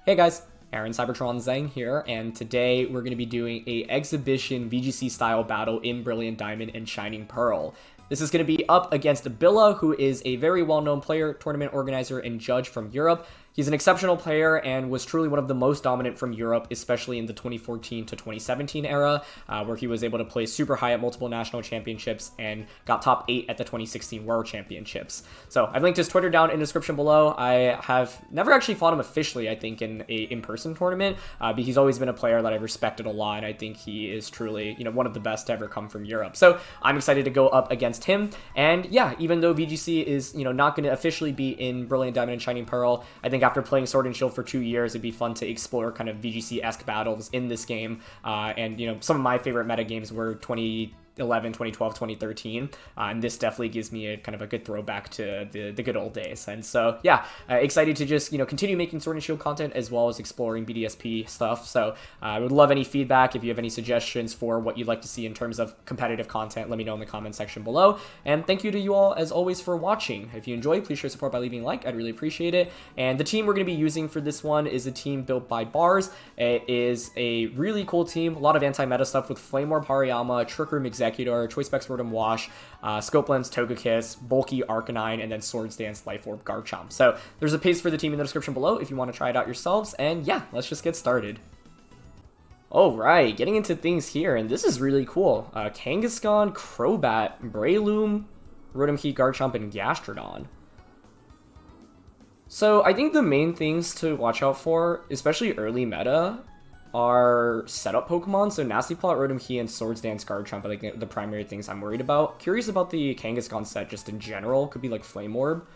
Hey guys, Aaron Cybertron Zhang here, and today we're going to be doing a exhibition VGC style battle in Brilliant Diamond and Shining Pearl. This is going to be up against Billa, who is a very well-known player, tournament organizer, and judge from Europe. He's an exceptional player and was truly one of the most dominant from Europe, especially in the 2014 to 2017 era, where he was able to play super high at multiple national championships and got top 8 at the 2016 World Championships. So I've linked his Twitter down in the description below. I have never actually fought him officially, I think, in a in-person tournament, but he's always been a player that I've respected a lot, and I think he is truly, one of the best to ever come from Europe. So I'm excited to go up against him, and yeah, even though VGC is, not going to officially be in Brilliant Diamond and Shining Pearl, I think after playing Sword and Shield for 2 years, it'd be fun to explore kind of VGC-esque battles in this game. And, some of my favorite meta games were 2011, 2012, 2013, and this definitely gives me a kind of a good throwback to the good old days. And so, yeah, excited to just, continue making Sword and Shield content as well as exploring BDSP stuff. So I would love any feedback. If you have any suggestions for what you'd like to see in terms of competitive content, let me know in the comment section below. And thank you to you all, as always, for watching. If you enjoy, please show support by leaving a like. I'd really appreciate it. And the team we're going to be using for this one is a team built by Bars. It is a really cool team. A lot of anti-meta stuff with Flame Orb Hariyama, Trick Room Executor, Choice Spec Sword and Wash, Scope Lens Togekiss, Bulky Arcanine, and then Swords Dance Life Orb Garchomp. So there's a page for the team in the description below if you want to try it out yourselves. And yeah, let's just get started. Alright, getting into things here, and this is really cool. Kangaskhan, Crobat, Breloom, Rotom Heat, Garchomp, and Gastrodon. So I think the main things to watch out for, especially early meta, are setup Pokemon. So Nasty Plot, Rotom Heat, and Swords Dance Garchomp are like the primary things I'm worried about. Curious about the Kangaskhan set just in general. Could be like Flame Orb.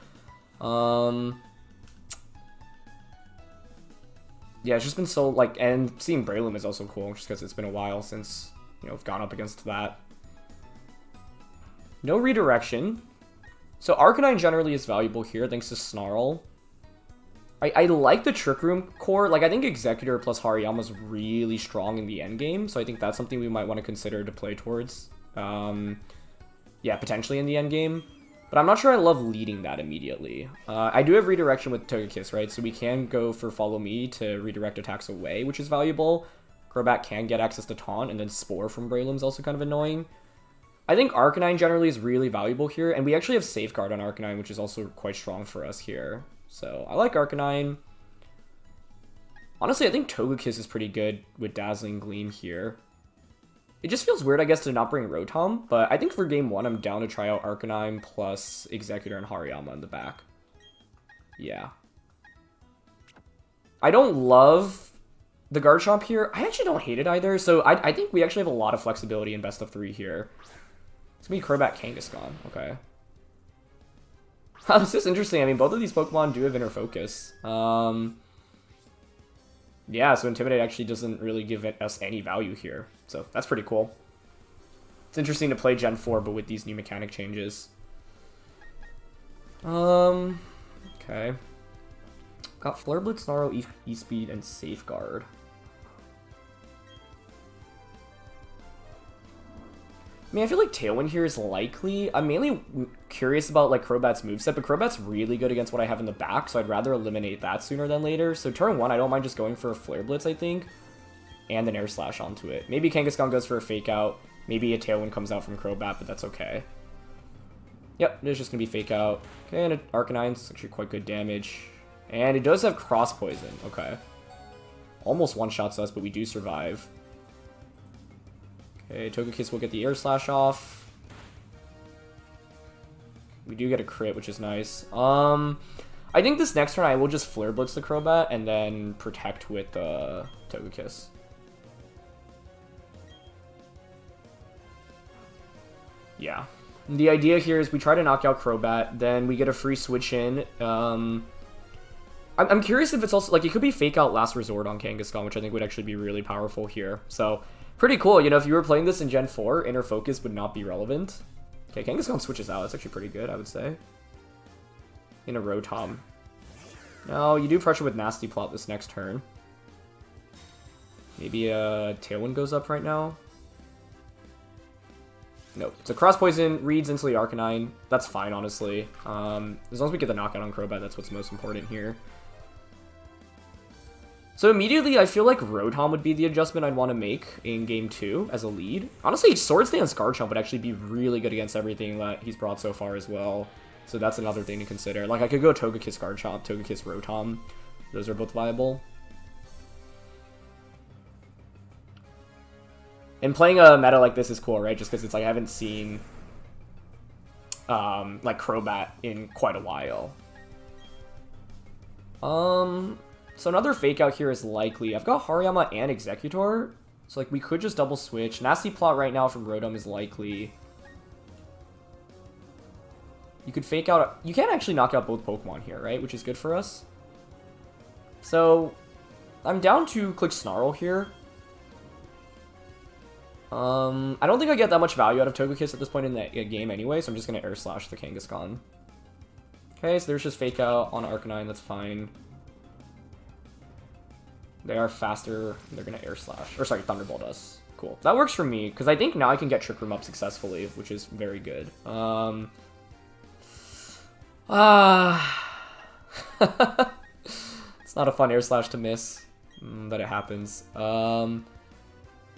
Yeah, it's just been so, and seeing Breloom is also cool, just because it's been a while since, I've gone up against that. No redirection. So Arcanine generally is valuable here, thanks to Snarl. I like the Trick Room core. I think Executor plus Hariyama is really strong in the end game, so I think that's something we might want to consider to play towards. Yeah, potentially in the end game. But I'm not sure I love leading that immediately. I do have redirection with Togekiss, right? So we can go for Follow Me to redirect attacks away, which is valuable. Crobat can get access to Taunt, and then Spore from Breloom is also kind of annoying. I think Arcanine generally is really valuable here, and we actually have Safeguard on Arcanine, which is also quite strong for us here. So I like Arcanine. Honestly, I think Togekiss is pretty good with Dazzling Gleam here. It just feels weird, I guess, to not bring Rotom, but I think for game 1, I'm down to try out Arcanine plus Executor and Hariyama in the back. Yeah. I don't love the Garchomp here. I actually don't hate it either, so I think we actually have a lot of flexibility in best of 3 here. It's gonna be Crobat Kangaskhan, okay. This is interesting. I mean, both of these Pokemon do have Inner Focus. Yeah, so Intimidate actually doesn't really give us any value here. So that's pretty cool. It's interesting to play Gen 4, but with these new mechanic changes. Okay. Got Flare Blitz, Snarl, E-Speed, and Safeguard. I mean, I feel like Tailwind here is likely. I'm mainly curious about, Crobat's moveset, but Crobat's really good against what I have in the back, so I'd rather eliminate that sooner than later. So turn 1, I don't mind just going for a Flare Blitz, I think, and an Air Slash onto it. Maybe Kangaskhan goes for a Fake Out. Maybe a Tailwind comes out from Crobat, but that's okay. Yep, it's just going to be Fake Out. Okay, and an Arcanine's actually quite good damage. And it does have Cross Poison, okay. Almost one-shots us, but we do survive. Okay, Togekiss will get the Air Slash off. We do get a crit, which is nice. I think this next turn I will just Flare Blitz the Crobat and then protect with the Togekiss. Yeah. The idea here is we try to knock out Crobat, then we get a free switch in. I'm curious if it's also, it could be Fake Out Last Resort on Kangaskhan, which I think would actually be really powerful here. So, pretty cool. If you were playing this in Gen 4, Inner Focus would not be relevant. Okay, Kangaskhan switches out. That's actually pretty good, I would say. In a Rotom. No, you do pressure with Nasty Plot this next turn. Maybe a Tailwind goes up right now. Nope. So Cross Poison reads instantly Arcanine. That's fine, honestly. As long as we get the knockout on Crobat, that's what's most important here. So immediately, I feel like Rotom would be the adjustment I'd want to make in Game 2 as a lead. Honestly, Swords Dance Garchomp would actually be really good against everything that he's brought so far as well. So that's another thing to consider. Like, I could go Togekiss Garchomp, Togekiss Rotom. Those are both viable. And playing a meta like this is cool, right? Just because it's like I haven't seen like Crobat in quite a while. So another fake out here is likely. I've got Hariyama and Executor, so like we could just double switch. Nasty Plot right now from Rotom is likely. You could fake out. You can actually knock out both Pokemon here, right? Which is good for us. So I'm down to click Snarl here. I don't think I get that much value out of Togekiss at this point in the game anyway, so I'm just going to Air Slash the Kangaskhan. Okay, so there's just Fake Out on Arcanine, that's fine. They are faster, they're going to Air Slash. Or sorry, Thunderbolt us. Cool. That works for me, because I think now I can get Trick Room up successfully, which is very good. It's not a fun Air Slash to miss, but it happens.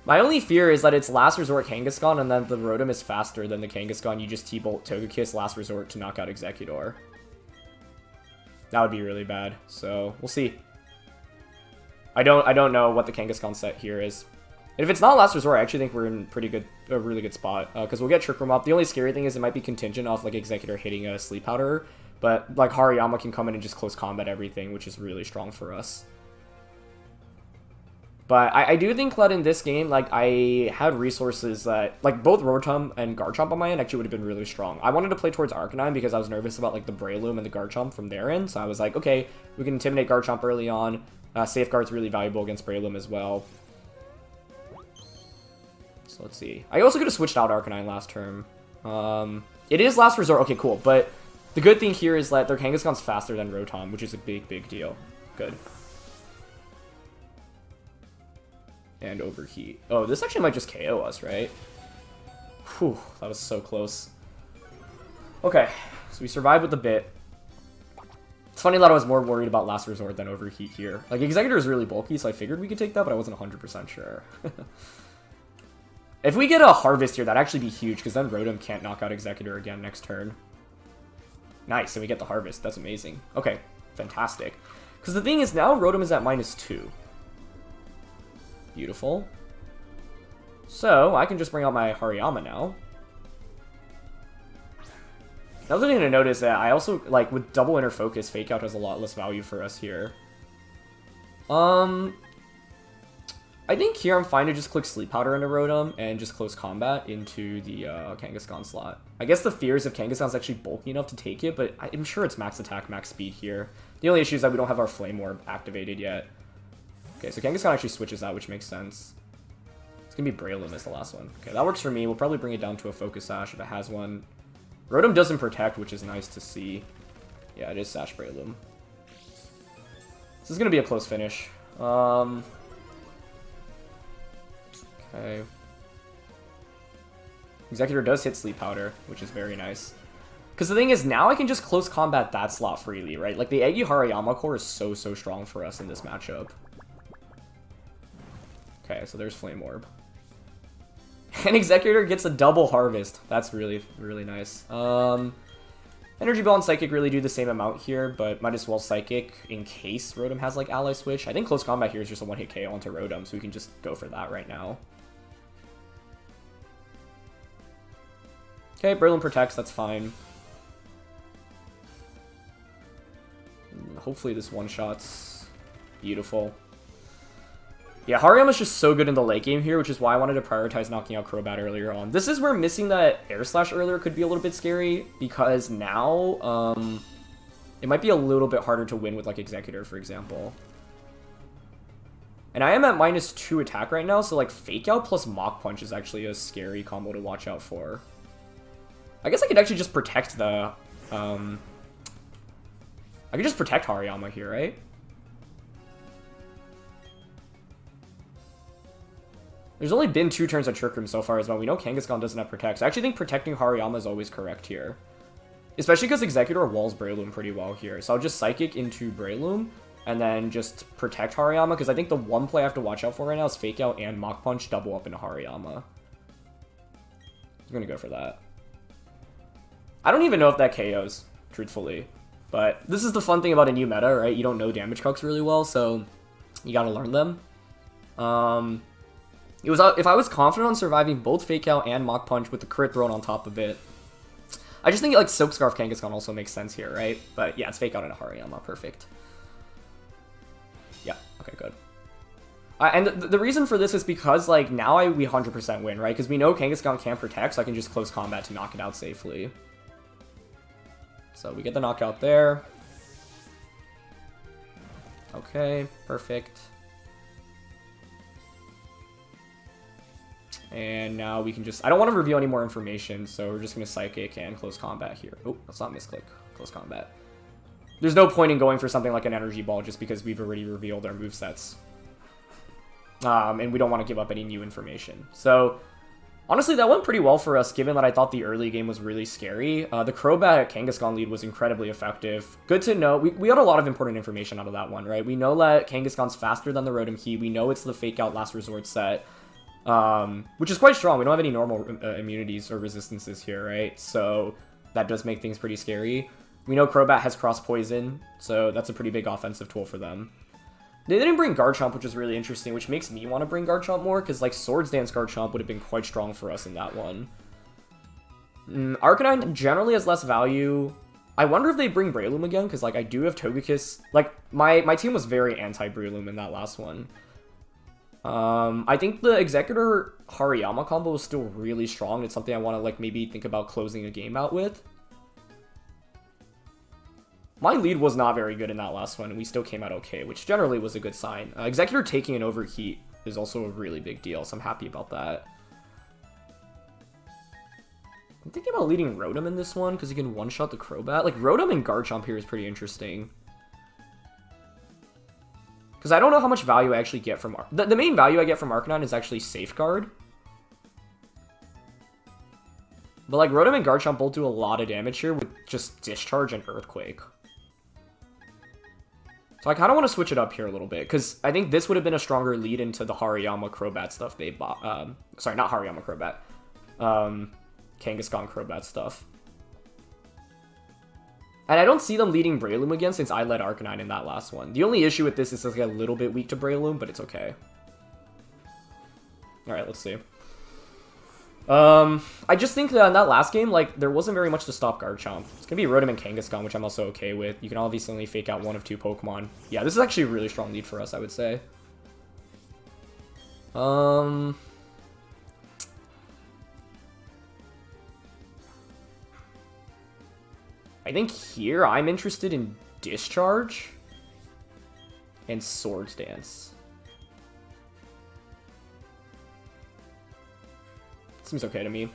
My only fear is that it's Last Resort Kangaskhan, and then the Rotom is faster than the Kangaskhan. You just T-Bolt Togekiss Last Resort to knock out Executor. That would be really bad, so we'll see. I don't know what the Kangaskhan set here is. And if it's not Last Resort, I actually think we're in a really good spot, because we'll get Trick Room up. The only scary thing is it might be contingent off like Executor hitting a Sleep Powder, but like Hariyama can come in and just close combat everything, which is really strong for us. But I do think that in this game, like, I had resources that, like, both Rotom and Garchomp on my end actually would have been really strong. I wanted to play towards Arcanine because I was nervous about, like, the Breloom and the Garchomp from their end. So I was like, okay, we can intimidate Garchomp early on. Safeguard's really valuable against Breloom as well. So let's see. I also could have switched out Arcanine last turn. It is Last Resort. Okay, cool. But the good thing here is that their Kangaskhan's faster than Rotom, which is a big deal. Good. And Overheat. Oh, this actually might just KO us, right? Whew, that was so close. Okay, so we survived with the bit. It's funny that I was more worried about Last Resort than Overheat here. Like, Executor is really bulky, so I figured we could take that, but I wasn't 100% sure. If we get a Harvest here, that'd actually be huge, because then Rotom can't knock out Executor again next turn. Nice, and we get the Harvest. That's amazing. Okay, fantastic. Because the thing is, now Rotom is at -2. Beautiful. So, I can just bring out my Hariyama now. Another thing to note is that I also, like, with double Inner Focus, Fake Out has a lot less value for us here. I think here I'm fine to just click Sleep Powder into Rotom and just close combat into the Kangaskhan slot. I guess the fear is if Kangaskhan's actually bulky enough to take it, but I'm sure it's max attack, max speed here. The only issue is that we don't have our Flame Orb activated yet. Okay, so Kangaskhan actually switches out, which makes sense. It's going to be Breloom as the last one. Okay, that works for me. We'll probably bring it down to a Focus Sash if it has one. Rotom doesn't protect, which is nice to see. Yeah, it is Sash Breloom. This is going to be a close finish. Okay. Executor does hit Sleep Powder, which is very nice. Because the thing is, now I can just close combat that slot freely, right? Like, the Eggy Hariyama core is so strong for us in this matchup. Okay, so there's Flame Orb. And Executor gets a double Harvest. That's really nice. Energy Ball and Psychic really do the same amount here, but might as well Psychic in case Rotom has, like, Ally Switch. I think Close Combat here is just a one-hit KO onto Rotom, so we can just go for that right now. Okay, Breloom protects, that's fine. Hopefully this one-shots. Beautiful. Yeah, Hariyama's just so good in the late game here, which is why I wanted to prioritize knocking out Crobat earlier on. This is where missing that Air Slash earlier could be a little bit scary, because now, it might be a little bit harder to win with, like, Executor, for example. And I am at -2 attack right now, so, like, Fake Out plus Mach Punch is actually a scary combo to watch out for. I guess I could actually just protect the, I could just protect Hariyama here, right? There's only been 2 turns of Trick Room so far as well. We know Kangaskhan doesn't have Protect. So I actually think protecting Hariyama is always correct here. Especially because Executor walls Breloom pretty well here. So I'll just Psychic into Breloom, and then just protect Hariyama, because I think the one play I have to watch out for right now is Fake Out and Mach Punch double up into Hariyama. I'm gonna go for that. I don't even know if that KOs, truthfully. But this is the fun thing about a new meta, right? You don't know damage calcs really well, so you gotta learn them. If I was confident on surviving both Fake Out and Mach Punch with the crit thrown on top of it, I just think like Silk Scarf Kangaskhan also makes sense here, right? But yeah, it's Fake Out into Hariyama, perfect. Yeah, okay, good. And the reason for this is because, like, now we 100% win, right? Because we know Kangaskhan can't protect, so I can just close combat to knock it out safely. So we get the knockout there. Okay, perfect. And now we can just... I don't want to reveal any more information, so we're just going to Psychic and close combat here. Oh, that's not misclick. Close combat. There's no point in going for something like an Energy Ball just because we've already revealed our movesets. And we don't want to give up any new information. So, honestly, that went pretty well for us, given that I thought the early game was really scary. The Crobat Kangaskhan lead was incredibly effective. Good to know. We got a lot of important information out of that one, right? We know that Kangaskhan's faster than the Rotom Key. We know it's the Fake Out Last Resort set, which is quite strong. We don't have any normal immunities or resistances here, right? So, that does make things pretty scary. We know Crobat has Cross Poison, so that's a pretty big offensive tool for them. They didn't bring Garchomp, which is really interesting, which makes me want to bring Garchomp more, because, like, Swords Dance Garchomp would have been quite strong for us in that one. Arcanine generally has less value. I wonder if they bring Breloom again, because, like, I do have Togekiss. Like, my team was very anti-Breloom in that last one. I think the Executor Hariyama combo is still really strong. It's something I want to, like, maybe think about closing a game out with. My lead was not very good in that last one, and we still came out okay, which generally was a good sign. Executor taking an Overheat is also a really big deal, so I'm happy about that. I'm thinking about leading Rotom in this one, because he can one-shot the Crobat. Like, Rotom and Garchomp here is pretty interesting. Because I don't know how much value I actually get from... The main value I get from Arcanine is actually Safeguard. But, like, Rotom and Garchomp both do a lot of damage here with just Discharge and Earthquake. So I kind of want to switch it up here a little bit, because I think this would have been a stronger lead into the Hariyama Crobat stuff they bought. Sorry, not Hariyama Crobat. Kangaskhan Crobat stuff. And I don't see them leading Breloom again, since I led Arcanine in that last one. The only issue with this is it's like a little bit weak to Breloom, but it's okay. Alright, let's see. I just think that in that last game, like, there wasn't very much to stop Garchomp. It's gonna be Rotom and Kangaskhan, which I'm also okay with. You can obviously only Fake Out one of two Pokemon. Yeah, this is actually a really strong lead for us, I would say. I think here I'm interested in Discharge and Swords Dance. Seems okay to me.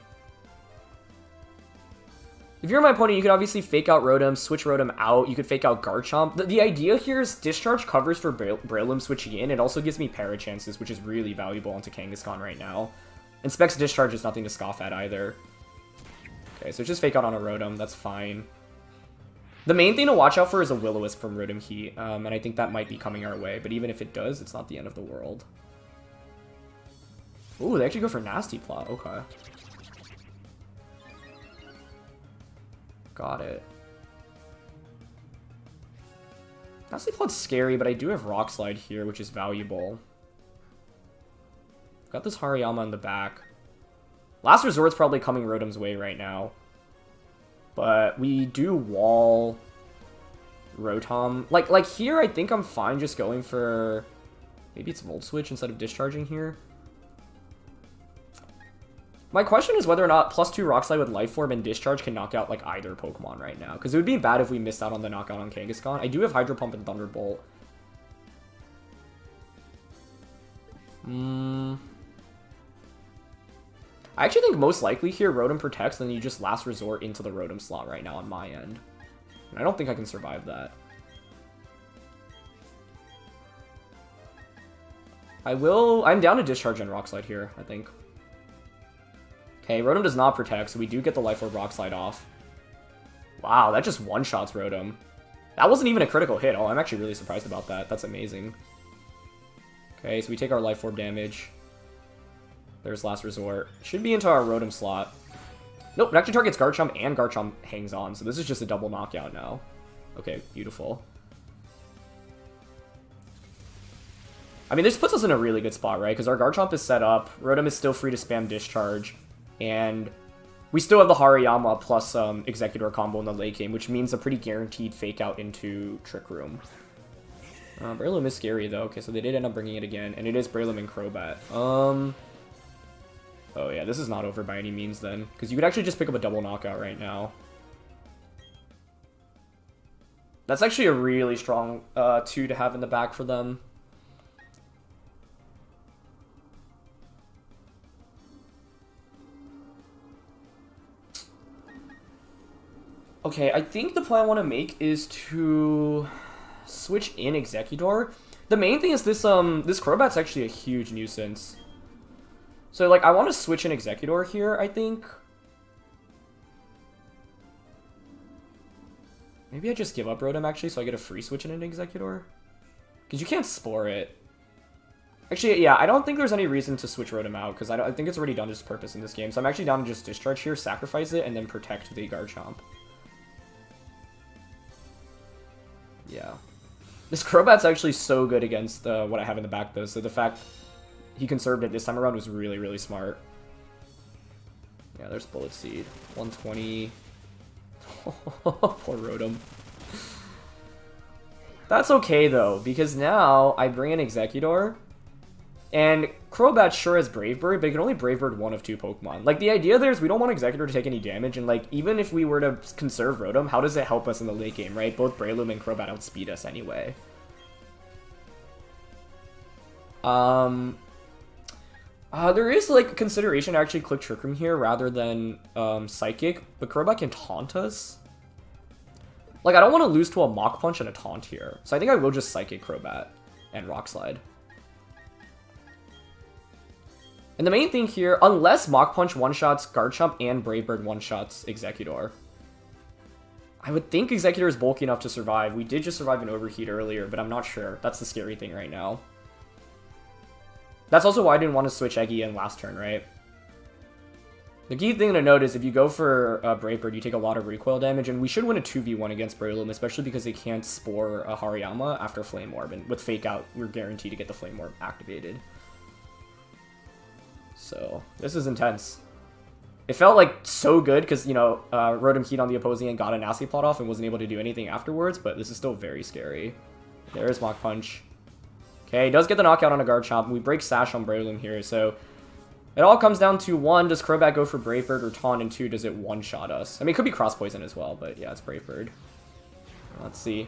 If you're my opponent, you could obviously Fake Out Rotom, switch Rotom out. You could Fake Out Garchomp. The idea here is Discharge covers for Breloom switching in. It also gives me Para chances, which is really valuable onto Kangaskhan right now. And Specs Discharge is nothing to scoff at either. Okay, so just Fake Out on a Rotom. That's fine. The main thing to watch out for is a Will-O-Wisp from Rotom Heat, and I think that might be coming our way. But even if it does, it's not the end of the world. Ooh, they actually go for Nasty Plot. Okay. Got it. Nasty Plot's scary, but I do have Rock Slide here, which is valuable. Got this Hariyama in the back. Last Resort's probably coming Rotom's way right now. But we do wall Rotom. Like here, I think I'm fine just going for... Maybe it's Volt Switch instead of discharging here. My question is whether or not +2 Rock Slide with Life Orb and Discharge can knock out, like, either Pokemon right now. Because it would be bad if we missed out on the knockout on Kangaskhan. I do have Hydro Pump and Thunderbolt. I actually think most likely here Rotom protects, then you just Last Resort into the Rotom slot right now on my end. And I don't think I can survive that. I'm down to Discharge and Rock Slide here, I think. Okay, Rotom does not protect, so we do get the Life Orb Rock Slide off. Wow, that just one-shots Rotom. That wasn't even a critical hit. Oh, I'm actually really surprised about that. That's amazing. Okay, so we take our Life Orb damage. There's Last Resort. Should be into our Rotom slot. Nope, it actually targets Garchomp and Garchomp hangs on, so this is just a double knockout now. Okay, beautiful. I mean, this puts us in a really good spot, right? Because our Garchomp is set up, Rotom is still free to spam Discharge, and we still have the Hariyama plus Executor combo in the late game, which means a pretty guaranteed fake out into Trick Room. Breloom is scary, though. Okay, so they did end up bringing it again, and it is Breloom and Crobat. Oh, yeah, this is not over by any means, then. Because you could actually just pick up a double knockout right now. That's actually a really strong 2 to have in the back for them. Okay, I think the play I want to make is to switch in Executor. The main thing is this this Crobat's actually a huge nuisance. So, like, I want to switch in Executor here, I think. Maybe I just give up Rotom, actually, so I get a free switch in an Executor. Because you can't Spore it. Actually, yeah, I don't think there's any reason to switch Rotom out, because I think it's already done its purpose in this game. So I'm actually down to just Discharge here, sacrifice it, and then protect the Garchomp. Yeah. This Crobat's actually so good against what I have in the back, though, so the fact he conserved it this time around was really, really smart. Yeah, there's Bullet Seed. 120. Poor Rotom. That's okay, though, because now I bring in Executor, and Crobat sure has Brave Bird, but it can only Brave Bird one of 2 Pokemon. Like, the idea there is we don't want Executor to take any damage, and, like, even if we were to conserve Rotom, how does it help us in the late game, right? Both Breloom and Crobat outspeed us anyway. There is, like, consideration to actually click Trick Room here rather than Psychic, but Crobat can taunt us. Like, I don't want to lose to a Mach Punch and a Taunt here, so I think I will just Psychic Crobat and Rock Slide. And the main thing here, unless Mach Punch one-shots Garchomp and Brave Bird one-shots Executor, I would think Executor is bulky enough to survive. We did just survive an Overheat earlier, but I'm not sure. That's the scary thing right now. That's also why I didn't want to switch Eggy in last turn, right? The key thing to note is if you go for Brave Bird, you take a lot of recoil damage, and we should win a 2v1 against Breloom, especially because they can't Spore a Hariyama after Flame Orb, and with Fake Out, we're guaranteed to get the Flame Orb activated. So, this is intense. It felt like so good because, you know, Rotom Heat on the opposing end got a Nasty Plot off and wasn't able to do anything afterwards, but this is still very scary. There's Mach Punch. Okay, he does get the knockout on a Garchomp, and we break Sash on Breloom here, so it all comes down to 1, does Crobat go for Brave Bird or Taunt, and 2, does it one-shot us? I mean, it could be Cross Poison as well, but yeah, it's Brave Bird. Let's see.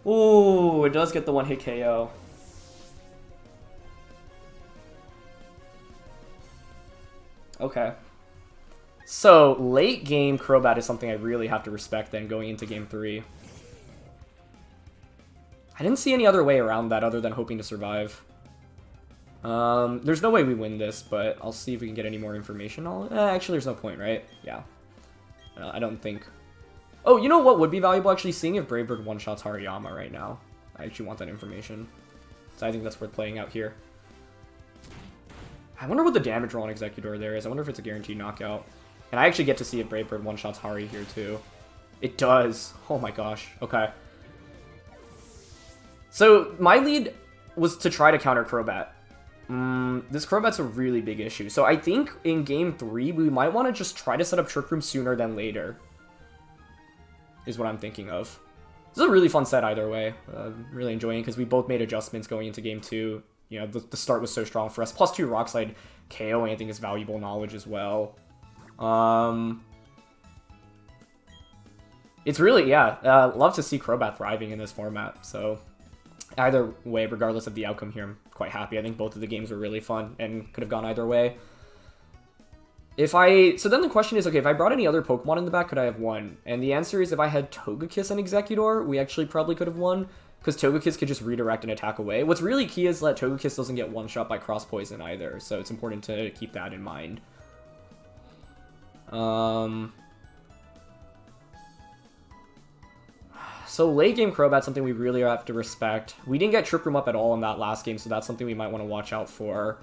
Ooh, it does get the one-hit KO. Okay. So, late game Crobat is something I really have to respect then going into game 3. I didn't see any other way around that other than hoping to survive. There's no way we win this, but I'll see if we can get any more information on it. Actually, there's no point, right? Yeah. I don't think... Oh, you know what would be valuable? Actually, seeing if Brave Bird one-shots Hariyama right now. I actually want that information. So I think that's worth playing out here. I wonder what the damage roll on Executor there is. I wonder if it's a guaranteed knockout. And I actually get to see if Brave Bird one-shots Hari here, too. It does. Oh my gosh. Okay. So, my lead was to try to counter Crobat. This Crobat's a really big issue. So, I think in Game 3, we might want to just try to set up Trick Room sooner than later. Is what I'm thinking of. This is a really fun set either way. Really enjoying it because we both made adjustments going into Game 2. You know, the start was so strong for us. Plus 2 Rock Slide KO, I think, is valuable knowledge as well. It's really, yeah, love to see Crobat thriving in this format. So, either way, regardless of the outcome here, I'm quite happy. I think both of the games were really fun and could have gone either way. So then the question is, okay, if I brought any other Pokemon in the back, could I have won? And the answer is if I had Togekiss and Executor, we actually probably could have won. Because Togekiss could just redirect and attack away. What's really key is that Togekiss doesn't get one-shot by Cross Poison either, so it's important to keep that in mind. So late game Crobat's something we really have to respect. We didn't get Trick Room up at all in that last game, so that's something we might want to watch out for.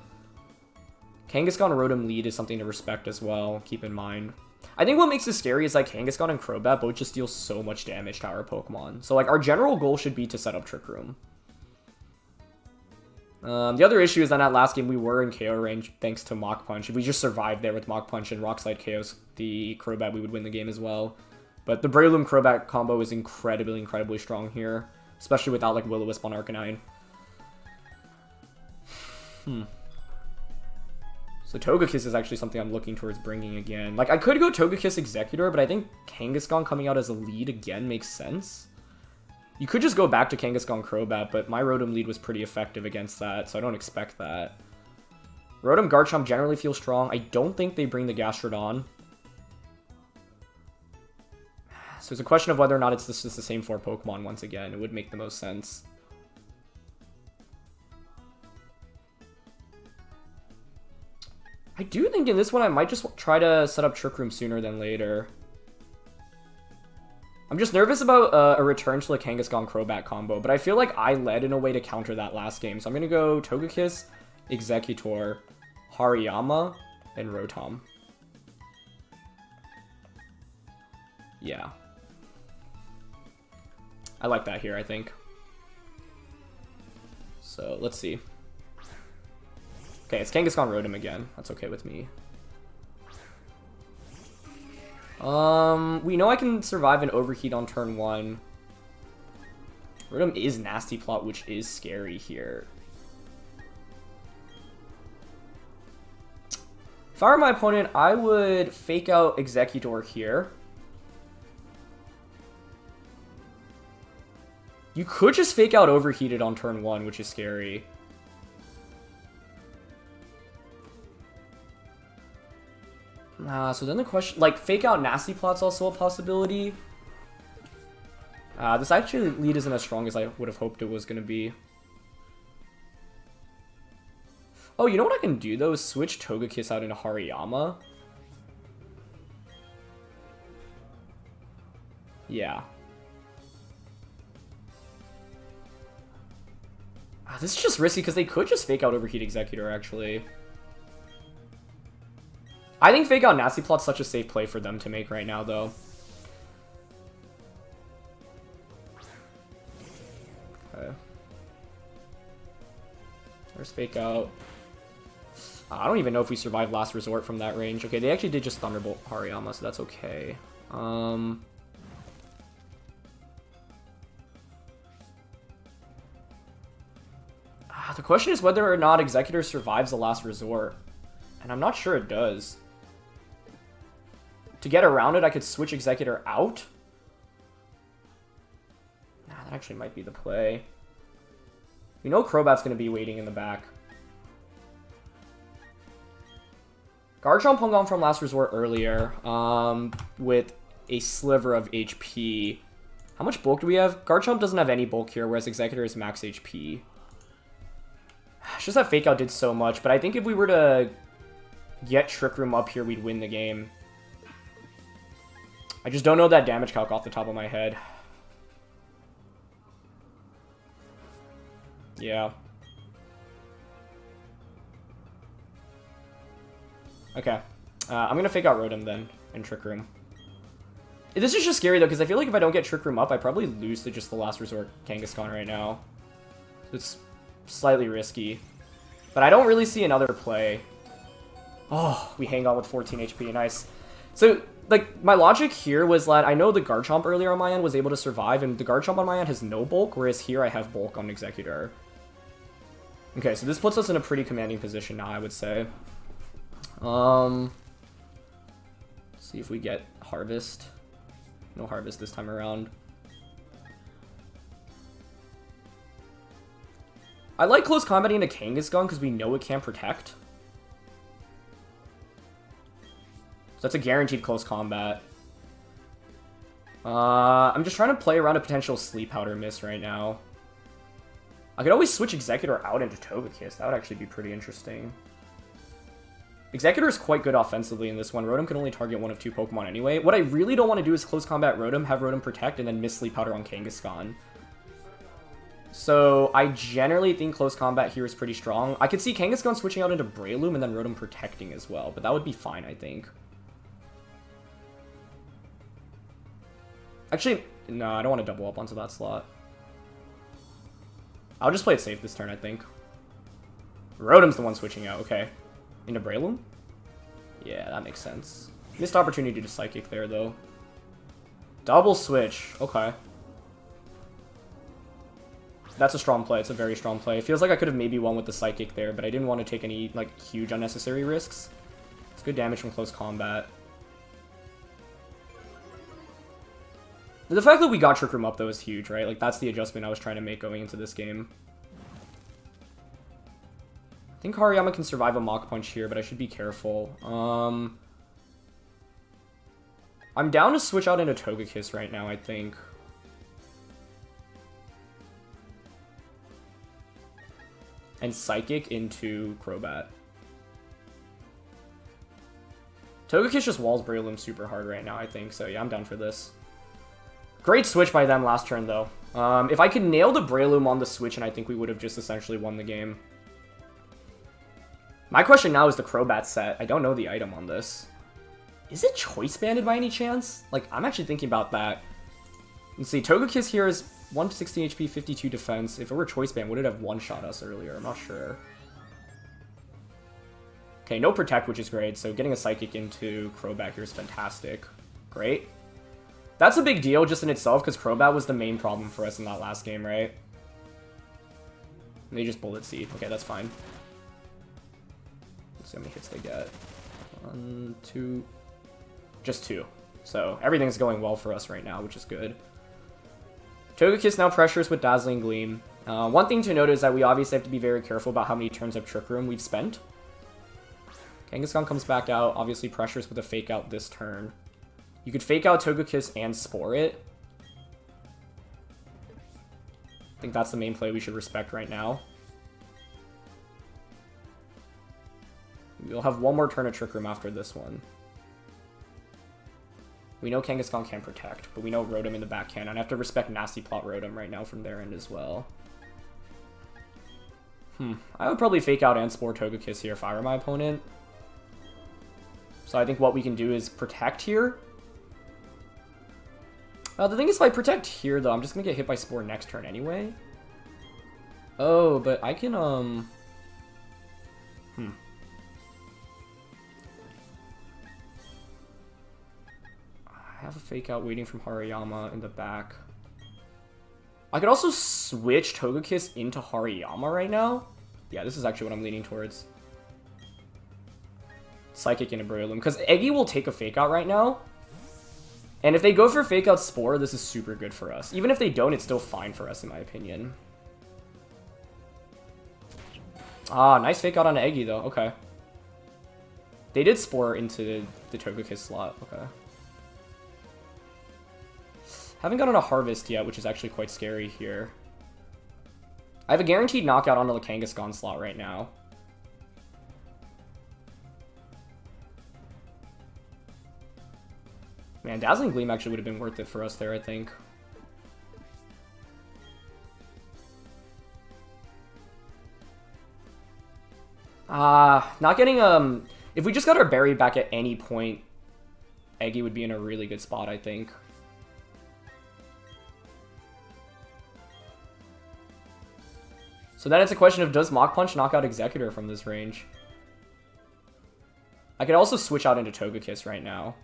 Kangaskhan Rotom lead is something to respect as well, keep in mind. I think what makes this scary is like Kangaskhan and Crobat both just deal so much damage to our Pokemon. So like our general goal should be to set up Trick Room. The other issue is that that last game we were in KO range thanks to Mach Punch. If we just survived there with Mach Punch and Rock Slide KOs the Crobat, we would win the game as well. But the Breloom Crobat combo is incredibly strong here, especially without like Will-O-Wisp on Arcanine. So Togekiss is actually something I'm looking towards bringing again. Like I could go Togekiss Executor, but I think Kangaskhan coming out as a lead again makes sense. You could just go back to Kangaskhan Crobat, but my Rotom lead was pretty effective against that, so I don't expect that. Rotom Garchomp generally feels strong. I don't think they bring the Gastrodon. So it's a question of whether or not it's just the same 4 Pokemon once again. It would make the most sense. I do think in this one I might just try to set up Trick Room sooner than later. I'm just nervous about a return to the Kangaskhan Crobat combo, but I feel like I led in a way to counter that last game. So I'm going to go Togekiss, Executor, Hariyama, and Rotom. Yeah. I like that here, I think. So, let's see. Okay, it's Kangaskhan Rotom again. That's okay with me. We know I can survive an Overheat on turn 1. Rotom is Nasty Plot, which is scary here. If I were my opponent, I would fake out Executor here. You could just fake out Overheated on turn 1, which is scary. So then the question, like, fake out Nasty Plot's also a possibility. This actually lead isn't as strong as I would have hoped it was going to be. Oh, you know what I can do, though, is switch Togekiss out into Hariyama. Yeah. This is just risky, because they could just fake out Overheat Executor, actually. I think fake out Nasty Plot's such a safe play for them to make right now, though. Okay. There's fake out. I don't even know if we survived Last Resort from that range. Okay, they actually did just Thunderbolt Hariyama, so that's okay. The question is whether or not Executor survives the Last Resort. And I'm not sure it does. To get around it, I could switch Executor out. That actually might be the play. We know Crobat's going to be waiting in the back. Garchomp hung on from Last Resort earlier with a sliver of HP. How much bulk do we have? Garchomp doesn't have any bulk here, whereas Executor is max HP. It's just that Fake Out did so much, but I think if we were to get Trick Room up here, we'd win the game. I just don't know that damage calc off the top of my head. Yeah. Okay. I'm going to Fake Out Rotom then, in Trick Room. This is just scary, though, because I feel like if I don't get Trick Room up, I probably lose to just the Last Resort Kangaskhan right now. It's slightly risky. But I don't really see another play. Oh, we hang on with 14 HP. Nice. So, like, my logic here was that I know the Garchomp earlier on my end was able to survive, and the Garchomp on my end has no bulk, whereas here I have bulk on Executor. Okay, so this puts us in a pretty commanding position now, I would say. Let's see if we get Harvest. No Harvest this time around. I like close combating into Kangaskhan because we know it can protect. So that's a guaranteed close combat. I'm just trying to play around a potential Sleep Powder miss right now. I could always switch Executor out into Togekiss. That would actually be pretty interesting. Executor is quite good offensively in this one. Rotom can only target one of 2 Pokemon anyway. What I really don't want to do is close combat Rotom, have Rotom protect, and then miss Sleep Powder on Kangaskhan. So I generally think close combat here is pretty strong. I could see Kangaskhan switching out into Breloom and then Rotom protecting as well, but that would be fine, I think. Actually, no, I don't want to double up onto that slot. I'll just play it safe this turn, I think. Rotom's the one switching out, okay. Into Breloom? Yeah, that makes sense. Missed opportunity to Psychic there, though. Double switch, okay. That's a strong play. It's a very strong play. It feels like I could have maybe won with the Psychic there, but I didn't want to take any, like, huge unnecessary risks. It's good damage from close combat. The fact that we got Trick Room up, though, is huge, right? Like, that's the adjustment I was trying to make going into this game. I think Hariyama can survive a Mach Punch here, but I should be careful. I'm down to switch out into Togekiss right now, I think. And Psychic into Crobat. Togekiss just walls Breloom super hard right now, I think. So yeah, I'm down for this. Great switch by them last turn, though. If I could nail the Breloom on the switch, and I think we would have just essentially won the game. My question now is the Crobat set. I don't know the item on this. Is it choice banded by any chance? Like, I'm actually thinking about that. Let's see, Togekiss here is 160 HP, 52 defense. If it were choice band, would it have one-shot us earlier? I'm not sure. Okay, no protect, which is great. So getting a Psychic into Crobat here is fantastic. Great. That's a big deal just in itself, because Crobat was the main problem for us in that last game, right? And they just Bullet Seed. Okay, that's fine. Let's see how many hits they get. 1, 2... Just 2. So everything's going well for us right now, which is good. Togekiss now pressures with Dazzling Gleam. One thing to note is that we obviously have to be very careful about how many turns of Trick Room we've spent. Kangaskhan comes back out, obviously pressures with a Fake Out this turn. You could Fake Out Togekiss and Spore it. I think that's the main play we should respect right now. We'll have one more turn of Trick Room after this one. We know Kangaskhan can protect, but we know Rotom in the back can. I'd have to respect Nasty Plot Rotom right now from their end as well. I would probably Fake Out and Spore Togekiss here if I were my opponent. So I think what we can do is protect here. The thing is, if I protect here, though, I'm just going to get hit by Spore next turn anyway. Oh, but I can, I have a Fake Out waiting from Hariyama in the back. I could also switch Togekiss into Hariyama right now. Yeah, this is actually what I'm leaning towards. Psychic into Breloom, because Eggy will take a Fake Out right now. And if they go for Fake Out Spore, this is super good for us. Even if they don't, it's still fine for us, in my opinion. Ah, nice Fake Out on Eggy, though. Okay. They did Spore into the Togekiss slot. Okay. Haven't gotten a Harvest yet, which is actually quite scary here. I have a guaranteed knockout onto the Kangaskhan slot right now. Man, Dazzling Gleam actually would have been worth it for us there, I think. Not getting, if we just got our berry back at any point, Eggy would be in a really good spot, I think. So then it's a question of, does Mach Punch knock out Executor from this range? I could also switch out into Togekiss right now.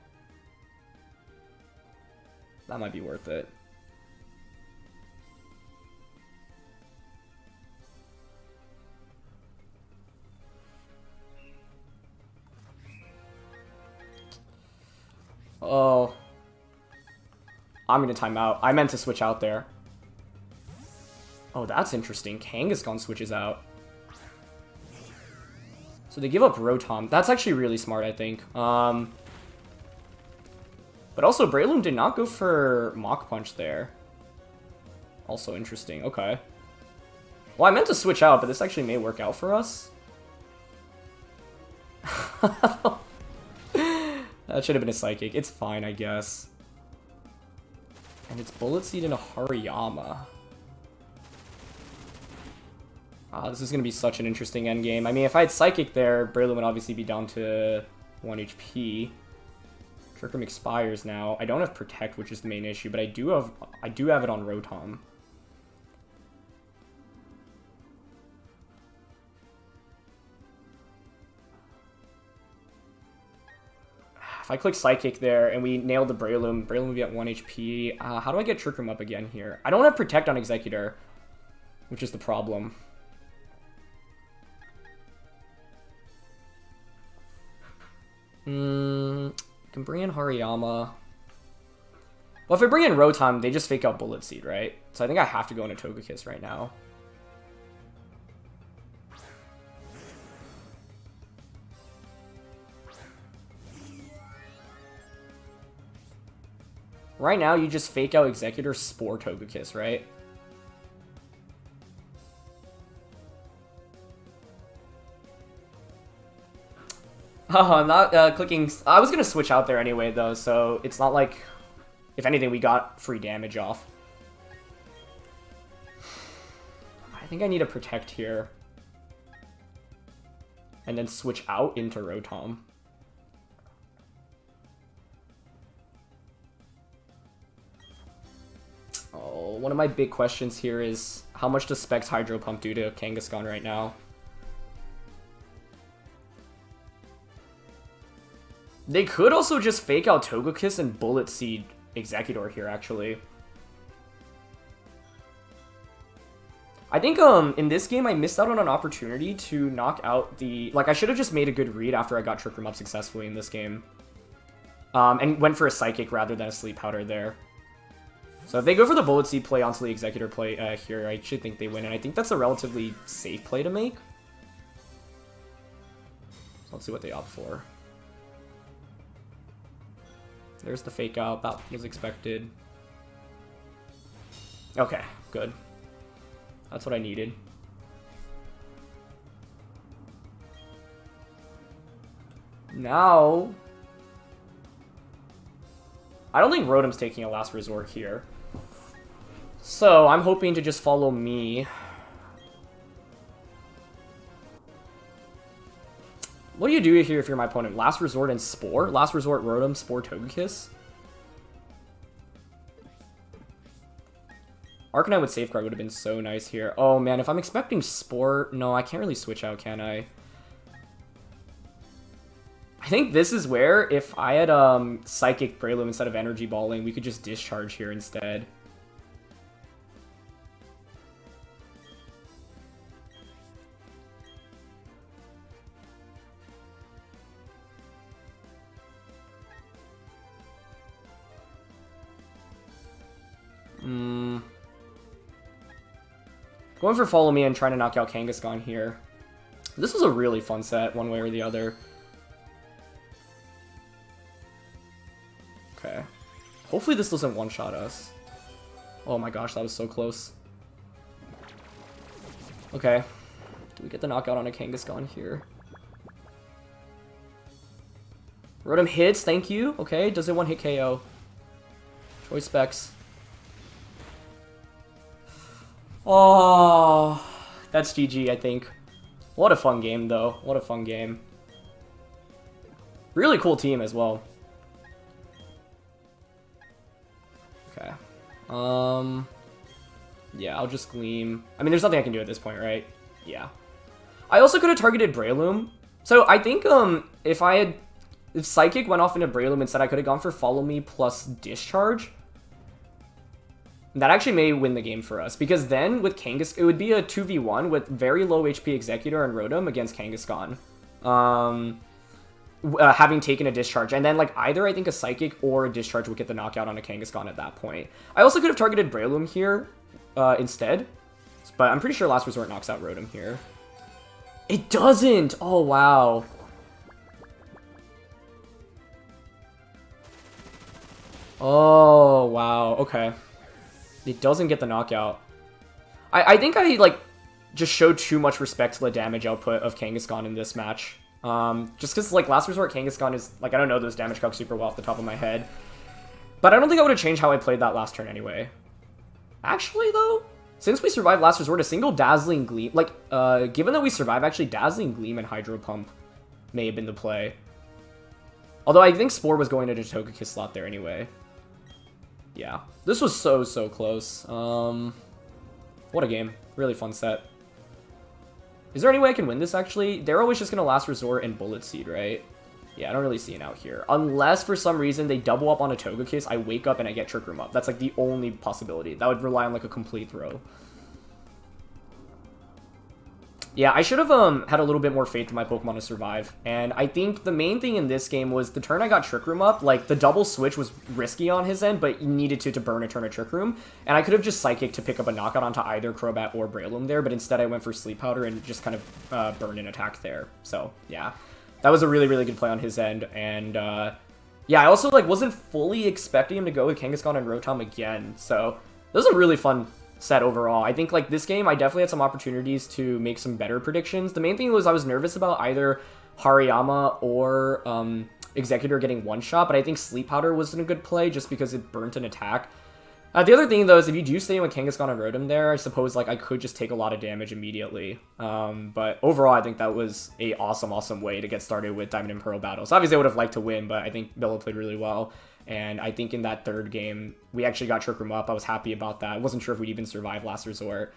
That might be worth it. Oh. I'm gonna time out. I meant to switch out there. Oh, that's interesting. Kangaskhan switches out. So they give up Rotom. That's actually really smart, I think. But also, Breloom did not go for Mach Punch there. Also interesting. Okay. Well, I meant to switch out, but this actually may work out for us. That should have been a Psychic. It's fine, I guess. And it's Bullet Seed and a Hariyama. This is going to be such an interesting endgame. I mean, if I had Psychic there, Breloom would obviously be down to 1 HP. Trick Room expires now. I don't have Protect, which is the main issue, but I do have it on Rotom. If I click Psychic there and we nail the Breloom, Breloom will be at 1 HP. How do I get Trick Room up again here? I don't have Protect on Executor, which is the problem. Can bring in Hariyama. Well, if I bring in Rotom, they just fake out Bullet Seed, right? So I think I have to go into Togekiss right now. Right now, you just fake out Executor, Spore Togekiss, right? Oh, I'm not clicking... I was going to switch out there anyway, though, so it's not like... If anything, we got free damage off. I think I need to Protect here. And then switch out into Rotom. Oh, one of my big questions here is how much does Specs Hydro Pump do to Kangaskhan right now? They could also just fake out Togekiss and Bullet Seed Executor here, actually. I think in this game I missed out on an opportunity to knock out the... Like, I should have just made a good read after I got Trick Room up successfully in this game. And went for a Psychic rather than a Sleep Powder there. So if they go for the Bullet Seed play onto the Executor play here, I should think they win. And I think that's a relatively safe play to make. So let's see what they opt for. There's the fake out. That was expected. Okay, good. That's what I needed. Now... I don't think Rotom's taking a last resort here. So, I'm hoping to just follow me. What do you do here if you're my opponent? Last resort and Spore? Last resort Rotom, Spore, Togekiss? Arcanine with Safeguard would have been so nice here. Oh man, if I'm expecting Spore... No, I can't really switch out, can I? I think this is where, if I had Psychic Breloom instead of Energy Balling, we could just Discharge here instead. Going for Follow Me and trying to knock out Kangaskhan here. This was a really fun set, one way or the other. Okay. Hopefully this doesn't one-shot us. Oh my gosh, that was so close. Okay. Do we get the knockout on a Kangaskhan here? Rotom hits, thank you. Okay, does it one-hit KO? Choice Specs. Oh, that's GG, I think. What a fun game, though. What a fun game. Really cool team as well. Okay. Yeah, I'll just Gleam. I mean, there's nothing I can do at this point, right? Yeah. I also could have targeted Breloom. So I think if Psychic went off into Breloom instead, I could have gone for Follow Me plus Discharge. That actually may win the game for us, because then with Kangaskhan, it would be a 2v1 with very low HP Executor and Rotom against Kangaskhan. Having taken a Discharge, and then like either I think a Psychic or a Discharge would get the knockout on a Kangaskhan at that point. I also could have targeted Breloom here instead, but I'm pretty sure Last Resort knocks out Rotom here. It doesn't! Oh, wow. Oh, wow. Okay. It doesn't get the knockout. I think I, like, just showed too much respect to the damage output of Kangaskhan in this match. Just because, like, Last Resort Kangaskhan is, like, I don't know those damage calcs super well off the top of my head. But I don't think I would have changed how I played that last turn anyway. Actually, though, since we survived Last Resort, a single Dazzling Gleam, like, given that we survived, actually, Dazzling Gleam and Hydro Pump may have been the play. Although I think Spore was going into Togekiss slot there anyway. Yeah, this was so close. What a game. Really fun set. Is there any way I can win this, actually? They're always just going to Last Resort and Bullet Seed, right? Yeah, I don't really see an out here. Unless, for some reason, they double up on a Togekiss, I wake up and I get Trick Room up. That's, like, the only possibility. That would rely on, like, a complete throw. Yeah, I should have had a little bit more faith in my Pokemon to survive. And I think the main thing in this game was the turn I got Trick Room up, like, the double switch was risky on his end, but you needed to burn a turn of Trick Room. And I could have just Psychic to pick up a knockout onto either Crobat or Breloom there, but instead I went for Sleep Powder and just kind of burned an attack there. So, yeah. That was a really good play on his end. And, yeah, I also, like, wasn't fully expecting him to go with Kangaskhan and Rotom again. So, this was a really fun set overall. I think, like, this game, I definitely had some opportunities to make some better predictions. The main thing was I was nervous about either Hariyama or Executor getting one-shot, but I think Sleep Powder wasn't a good play just because it burnt an attack. The other thing, though, is if you do stay in with Kangaskhan and Rotom there, I suppose, like, I could just take a lot of damage immediately. But overall, I think that was a awesome way to get started with Diamond and Pearl battles. Obviously, I would have liked to win, but I think Billa played really well. And I think in that third game, we actually got Trick Room up. I was happy about that. I wasn't sure if we'd even survive Last Resort.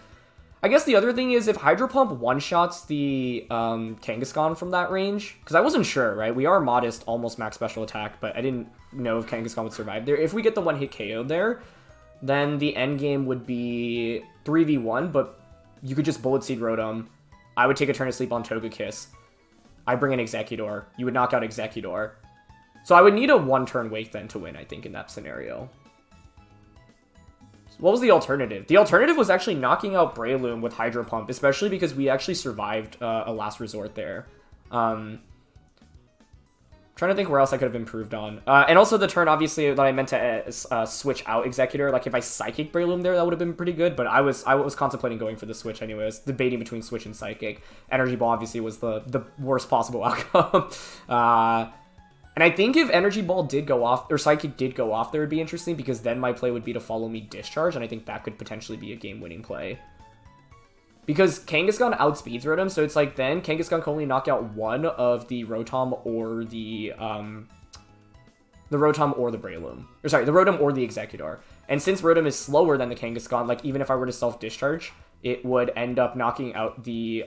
I guess the other thing is if Hydro Pump one-shots the Kangaskhan from that range, because I wasn't sure, right? We are modest, almost max special attack, but I didn't know if Kangaskhan would survive there. If we get the one-hit KO there, then the end game would be 3v1, but you could just Bullet Seed Rotom. I would take a turn to sleep on Togekiss. I bring in Executor. You would knock out Executor. So I would need a one-turn wake then to win, I think, in that scenario. So what was the alternative? The alternative was actually knocking out Breloom with Hydro Pump, especially because we actually survived a Last Resort there. Trying to think where else I could have improved on. And also the turn, obviously, that I meant to switch out Executor. Like, if I Psychic Breloom there, that would have been pretty good, but I was contemplating going for the switch anyway. I was debating between Switch and Psychic. Energy Ball, obviously, was the worst possible outcome. And I think if Energy Ball did go off, or Psychic did go off, that would be interesting, because then my play would be to follow me Discharge, and I think that could potentially be a game-winning play. Because Kangaskhan outspeeds Rotom, so it's like then Kangaskhan can only knock out one of the Rotom or the Rotom or the Breloom. Or sorry, the Rotom or the Executor. And since Rotom is slower than the Kangaskhan, like even if I were to self-discharge, it would end up knocking out the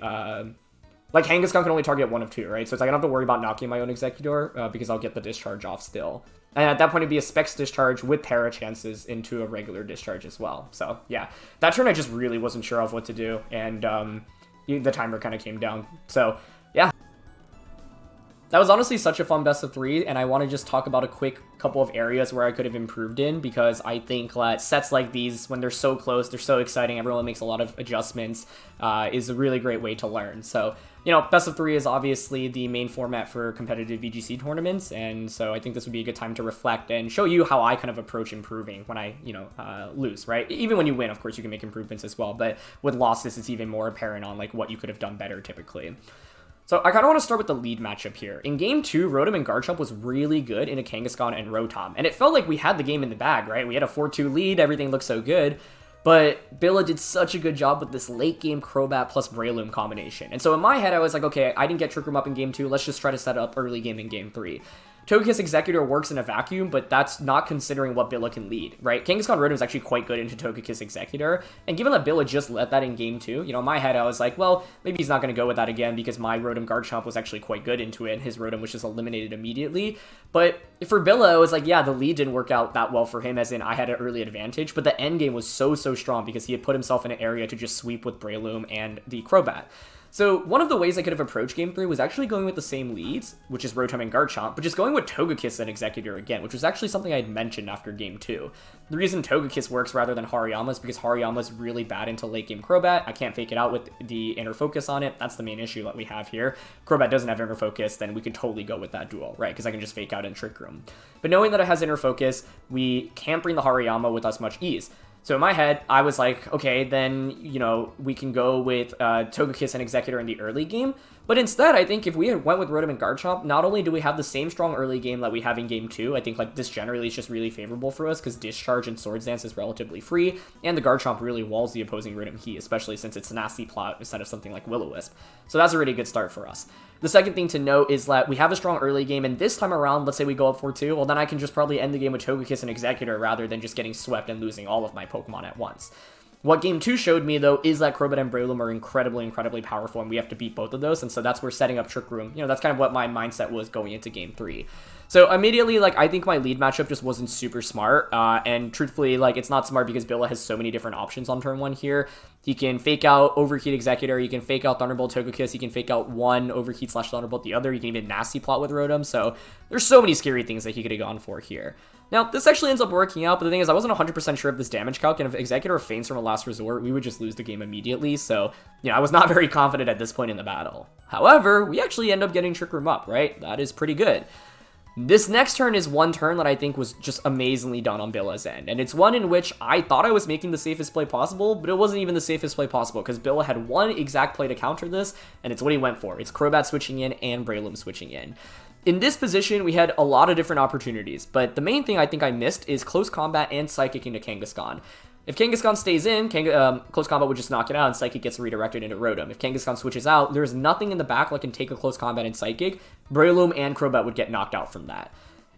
like, Kangaskhan can only target one of two, right? So it's like I don't have to worry about knocking my own Executor because I'll get the Discharge off still. And at that point, it'd be a Specs Discharge with Para chances into a regular Discharge as well. So, yeah. That turn, I just really wasn't sure of what to do. And the timer kind of came down. So, yeah. That was honestly such a fun best of 3, and I want to just talk about a quick couple of areas where I could have improved in, because I think that sets like these, when they're so close, they're so exciting, everyone makes a lot of adjustments, is a really great way to learn. So, you know, best of 3 is obviously the main format for competitive VGC tournaments, and so I think this would be a good time to reflect and show you how I kind of approach improving when I, lose, right? Even when you win, of course, you can make improvements as well, but with losses, it's even more apparent on, like, what you could have done better typically. So I kind of want to start with the lead matchup here. In Game 2, Rotom and Garchomp was really good in a Kangaskhan and Rotom, and it felt like we had the game in the bag, right? We had a 4-2 lead, everything looked so good, but Billa did such a good job with this late game Crobat plus Breloom combination. And so in my head, I was like, okay, I didn't get Trick Room up in Game 2, let's just try to set up early game in Game 3. Togekiss Executor works in a vacuum, but that's not considering what Billa can lead, right? Kangaskhan Rotom is actually quite good into Togekiss Executor, and given that Billa just let that in Game 2, in my head I was like, well, maybe he's not going to go with that again because my Rotom Garchomp was actually quite good into it, and his Rotom was just eliminated immediately. But for Billa, it was like, yeah, the lead didn't work out that well for him, as in I had an early advantage, but the end game was so strong because he had put himself in an area to just sweep with Breloom and the Crobat. So one of the ways I could have approached Game 3 was actually going with the same leads, which is Rotom and Garchomp, but just going with Togekiss and Executor again, which was actually something I had mentioned after Game 2. The reason Togekiss works rather than Hariyama is because Hariyama's really bad into late game Crobat. I can't fake it out with the Inner Focus on it. That's the main issue that we have here. Crobat doesn't have Inner Focus, then we could totally go with that duel, right? Because I can just fake out and Trick Room. But knowing that it has Inner Focus, we can't bring the Hariyama with as much ease. So in my head, I was like, okay, then, you know, we can go with Togekiss and Executor in the early game. But instead, I think if we had went with Rotom and Garchomp, not only do we have the same strong early game that we have in game 2, I think like this generally is just really favorable for us because Discharge and Swords Dance is relatively free, and the Garchomp really walls the opposing Rotom Key, especially since it's Nasty Plot instead of something like Will-O-Wisp. So that's a really good start for us. The second thing to note is that we have a strong early game, and this time around, let's say we go up 4-2, well then I can just probably end the game with Togekiss and Executor rather than just getting swept and losing all of my Pokemon at once. What Game 2 showed me, though, is that Crobat and Breloom are incredibly powerful, and we have to beat both of those, and so that's where setting up Trick Room, you know, that's kind of what my mindset was going into Game 3. So immediately, like, I think my lead matchup just wasn't super smart, and truthfully, like, it's not smart because Billa has so many different options on turn 1 here. He can fake out Overheat Executor, he can fake out Thunderbolt Togekiss, he can fake out one Overheat / Thunderbolt the other, he can even Nasty Plot with Rotom, so there's so many scary things that he could have gone for here. Now, this actually ends up working out, but the thing is, I wasn't 100% sure of this damage calc, and if Executor faints from a last resort, we would just lose the game immediately, so, you know, I was not very confident at this point in the battle. However, we actually end up getting Trick Room up, right? That is pretty good. This next turn is one turn that I think was just amazingly done on Billa's end, and it's one in which I thought I was making the safest play possible, but it wasn't even the safest play possible, because Billa had one exact play to counter this, and it's what he went for. It's Crobat switching in and Breloom switching in. In this position, we had a lot of different opportunities, but the main thing I think I missed is Close Combat and Psychic into Kangaskhan. If Kangaskhan stays in, Close Combat would just knock it out and Psychic gets redirected into Rotom. If Kangaskhan switches out, there's nothing in the back that can take a Close Combat and Psychic. Breloom and Crobat would get knocked out from that.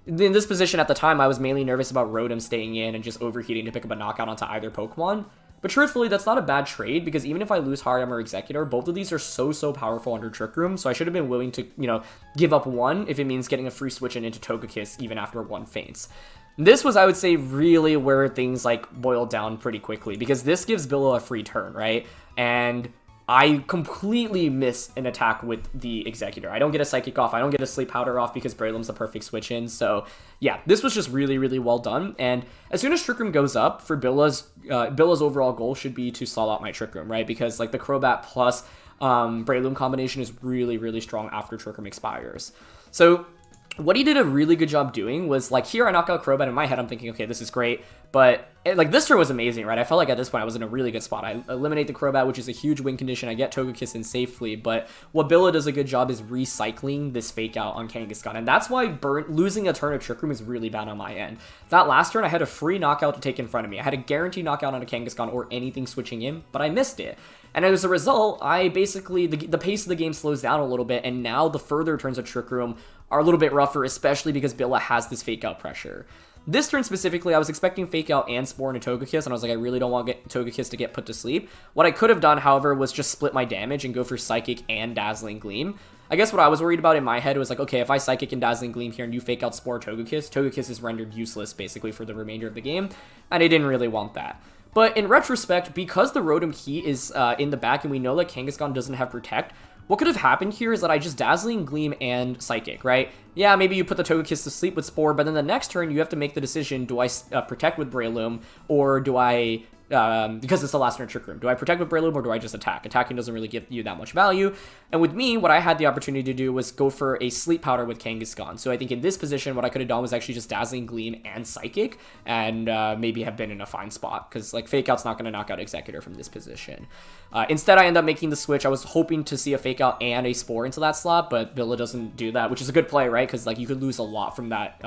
In this position at the time, I was mainly nervous about Rotom staying in and just overheating to pick up a knockout onto either Pokemon. But truthfully, that's not a bad trade, because even if I lose Hariyama or Executor, both of these are so powerful under Trick Room, so I should have been willing to, you know, give up one if it means getting a free switch in into Togekiss even after one faints. This was, I would say, really where things, like, boiled down pretty quickly, because this gives Billa a free turn, right? And I completely miss an attack with the Executor. I don't get a Psychic off, I don't get a Sleep Powder off because Breloom's the perfect switch in, so yeah, this was just really well done, and as soon as Trick Room goes up, for Billa's overall goal should be to stall out my Trick Room, right? Because, like, the Crobat plus Breloom combination is really strong after Trick Room expires. So what he did a really good job doing was, like, here I knock out Crobat. In my head, I'm thinking, okay, this is great. But, like, this turn was amazing, right? I felt like at this point I was in a really good spot. I eliminate the Crobat, which is a huge win condition. I get Togekiss in safely. But what Billa does a good job is recycling this fake out on Kangaskhan. And that's why losing a turn of Trick Room is really bad on my end. That last turn, I had a free knockout to take in front of me. I had a guaranteed knockout on a Kangaskhan or anything switching in, but I missed it. And as a result, I basically, the pace of the game slows down a little bit, and now the further turns of Trick Room are a little bit rougher, especially because Billa has this fake out pressure. This turn specifically, I was expecting fake out and Spore into Togekiss, and I was like, I really don't want Togekiss to get put to sleep. What I could have done, however, was just split my damage and go for Psychic and Dazzling Gleam. I guess what I was worried about in my head was like, okay, if I Psychic and Dazzling Gleam here and you fake out Spore Togekiss, Togekiss is rendered useless basically for the remainder of the game, and I didn't really want that. But in retrospect, because the Rotom Key is in the back and we know that Kangaskhan doesn't have Protect, what could have happened here is that I just Dazzling Gleam and Psychic, right? Yeah, maybe you put the Togekiss to sleep with Spore, but then the next turn you have to make the decision, do I Protect with Breloom, or do I, because it's the last turn Trick Room, do I Protect with Breloom or do I just attack? Attacking doesn't really give you that much value, and with me, what I had the opportunity to do was go for a Sleep Powder with Kangaskhan. So I think in this position, what I could have done was actually just Dazzling Gleam and Psychic, and maybe have been in a fine spot, because like Fake Out's not going to knock out Executor from this position. Instead, I end up making the switch. I was hoping to see a Fake Out and a Spore into that slot, but Billa doesn't do that, which is a good play, right? Because like you could lose a lot from that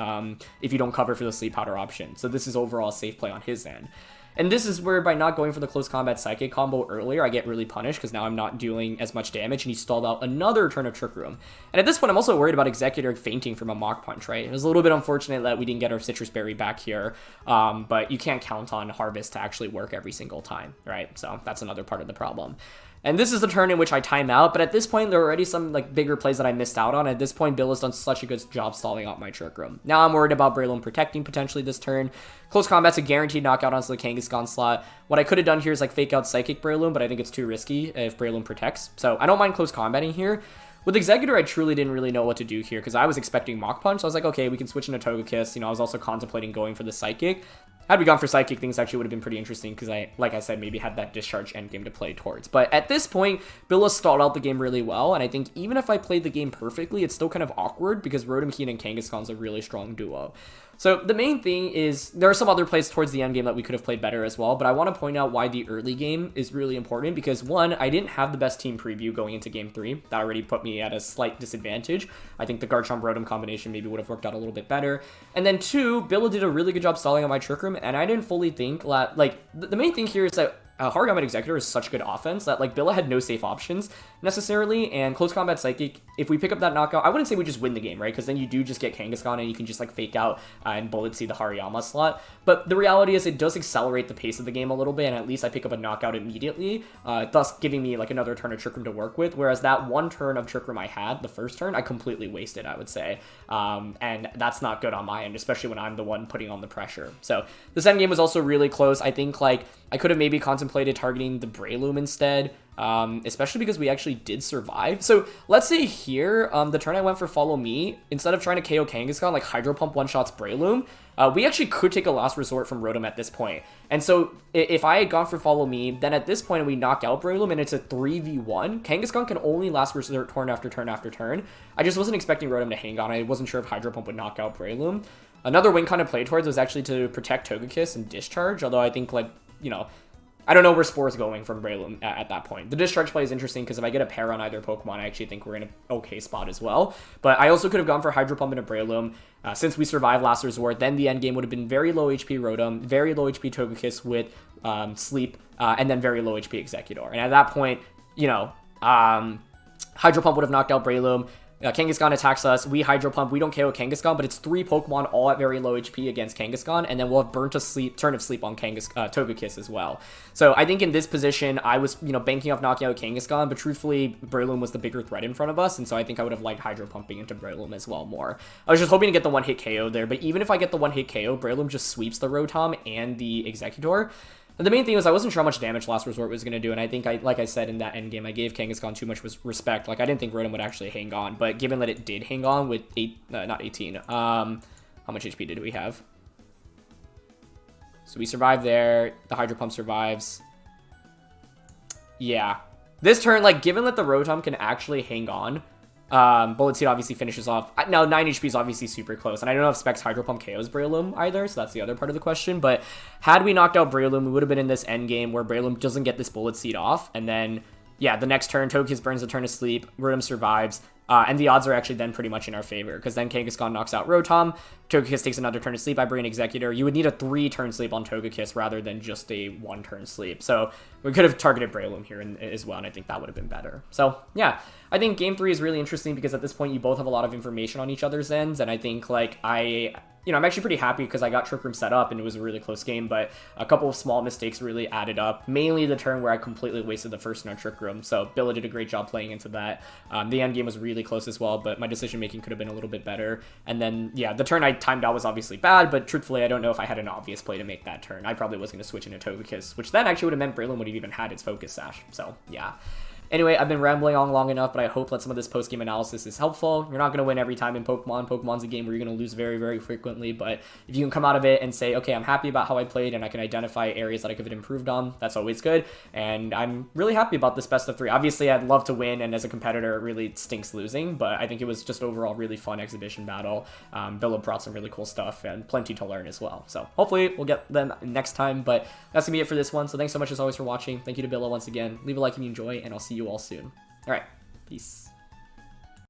if you don't cover for the Sleep Powder option. So this is overall a safe play on his end. And this is where, by not going for the Close Combat Psychic combo earlier, I get really punished, because now I'm not doing as much damage, and he stalled out another turn of Trick Room. And at this point, I'm also worried about Executor fainting from a Mach Punch, right? It was a little bit unfortunate that we didn't get our Citrus Berry back here, but you can't count on Harvest to actually work every single time, right? So that's another part of the problem. And this is the turn in which I time out, but at this point, there are already some like bigger plays that I missed out on. At this point, Bill has done such a good job stalling out my Trick Room. Now I'm worried about Breloom protecting potentially this turn. Close Combat's a guaranteed knockout onto the Kangaskhan slot. What I could have done here is like fake out Psychic Breloom, but I think it's too risky if Breloom protects. So I don't mind Close Combating here. With Executor, I truly didn't really know what to do here, because I was expecting Mach Punch, so I was like, okay, we can switch into Togekiss. You know, I was also contemplating going for the Psychic. Had we gone for Psychic, things actually would have been pretty interesting, because like I said, maybe had that Discharge endgame to play towards. But at this point, Billa stalled out the game really well, and I think even if I played the game perfectly, it's still kind of awkward, because Rotom Keen and Kangaskhan's a really strong duo. So the main thing is there are some other plays towards the end game that we could have played better as well, but I want to point out why the early game is really important because one, I didn't have the best team preview going into game 3. That already put me at a slight disadvantage. I think the Garchomp Rotom combination maybe would have worked out a little bit better. And then two, Billa did a really good job stalling on my Trick Room, and I didn't fully think the main thing here is that Hariyama Executor is such good offense that like Billa had no safe options necessarily, and Close Combat Psychic, if we pick up that knockout, I wouldn't say we just win the game, right? Because then you do just get Kangaskhan and you can just like fake out and Bullet Seed the Hariyama slot. But the reality is it does accelerate the pace of the game a little bit, and at least I pick up a knockout immediately, thus giving me like another turn of Trick Room to work with, whereas that one turn of Trick Room I had, the first turn, I completely wasted, I would say. And that's not good on my end, especially when I'm the one putting on the pressure. So this end game was also really close. I think like I could have maybe contemplated targeting the Breloom instead, especially because we actually did survive. So let's say here, the turn I went for Follow Me, instead of trying to KO Kangaskhan, like Hydro Pump one-shots Breloom, we actually could take a last resort from Rotom at this point. And so if I had gone for Follow Me, then at this point we knock out Breloom and it's a 3v1. Kangaskhan can only last resort turn after turn after turn. I just wasn't expecting Rotom to hang on. I wasn't sure if Hydro Pump would knock out Breloom. Another win kind of played towards was actually to protect Togekiss and Discharge, although I think like, you know, I don't know where Spore's going from Breloom at that point. The Discharge play is interesting because if I get a pair on either Pokemon, I actually think we're in an okay spot as well. But I also could have gone for Hydro Pump into Breloom. Since we survived last resort, then the end game would have been very low HP Rotom, very low HP Togekiss with Sleep, and then very low HP Executor. And at that point, you know, Hydro Pump would have knocked out Breloom. Kangaskhan attacks us, we Hydro Pump, we don't KO Kangaskhan, but it's 3 Pokemon all at very low HP against Kangaskhan, and then we'll have Burn to Sleep, Turn of Sleep on Togekiss as well. So I think in this position, I was, you know, banking off knocking out Kangaskhan, but truthfully, Breloom was the bigger threat in front of us, and so I think I would have liked Hydro Pumping into Breloom as well more. I was just hoping to get the one-hit KO there, but even if I get the one-hit KO, Breloom just sweeps the Rotom and the Executor. The main thing was I wasn't sure how much damage Last Resort was going to do, and I think, like I said in that endgame, I gave Kangaskhan too much respect. Like, I didn't think Rotom would actually hang on, but given that it did hang on with not 18, how much HP did we have? So we survived there, the Hydro Pump survives. Yeah. This turn, like, given that the Rotom can actually hang on, Bullet Seed obviously finishes off. Now, 9 HP is obviously super close, and I don't know if Specs Hydro Pump KOs Breloom either, so that's the other part of the question, but had we knocked out Breloom, we would have been in this end game where Breloom doesn't get this Bullet Seed off, and then, yeah, the next turn, Togekiss burns a turn of sleep, Rotom survives, and the odds are actually then pretty much in our favor, because then Kangaskhan knocks out Rotom, Togekiss takes another turn of sleep, I bring an Executor. You would need a 3-turn sleep on Togekiss rather than just a 1-turn sleep. So we could have targeted Breloom here as well, and I think that would have been better. So, yeah, I think Game 3 is really interesting because at this point you both have a lot of information on each other's ends, and I think, like, I'm actually pretty happy because I got Trick Room set up and it was a really close game, but a couple of small mistakes really added up, mainly the turn where I completely wasted the first turn on Trick Room, so Billa did a great job playing into that. The end game was really close as well, but my decision making could have been a little bit better, and then, yeah, the turn I timed out was obviously bad, but truthfully I don't know if I had an obvious play to make that turn. I probably was going to switch into Togekiss, which then actually would have meant Breloom would have even had its Focus Sash, so, yeah. Anyway, I've been rambling on long enough, but I hope that some of this post-game analysis is helpful. You're not going to win every time in Pokemon. Pokemon's a game where you're going to lose very, very frequently, but if you can come out of it and say, okay, I'm happy about how I played and I can identify areas that I could have improved on, that's always good, and I'm really happy about this best of 3. Obviously, I'd love to win, and as a competitor, it really stinks losing, but I think it was just overall really fun exhibition battle. Billa brought some really cool stuff and plenty to learn as well, so hopefully we'll get them next time, but that's going to be it for this one, so thanks so much as always for watching. Thank you to Billa once again. Leave a like if you enjoy, and I'll see you all soon. All right, peace.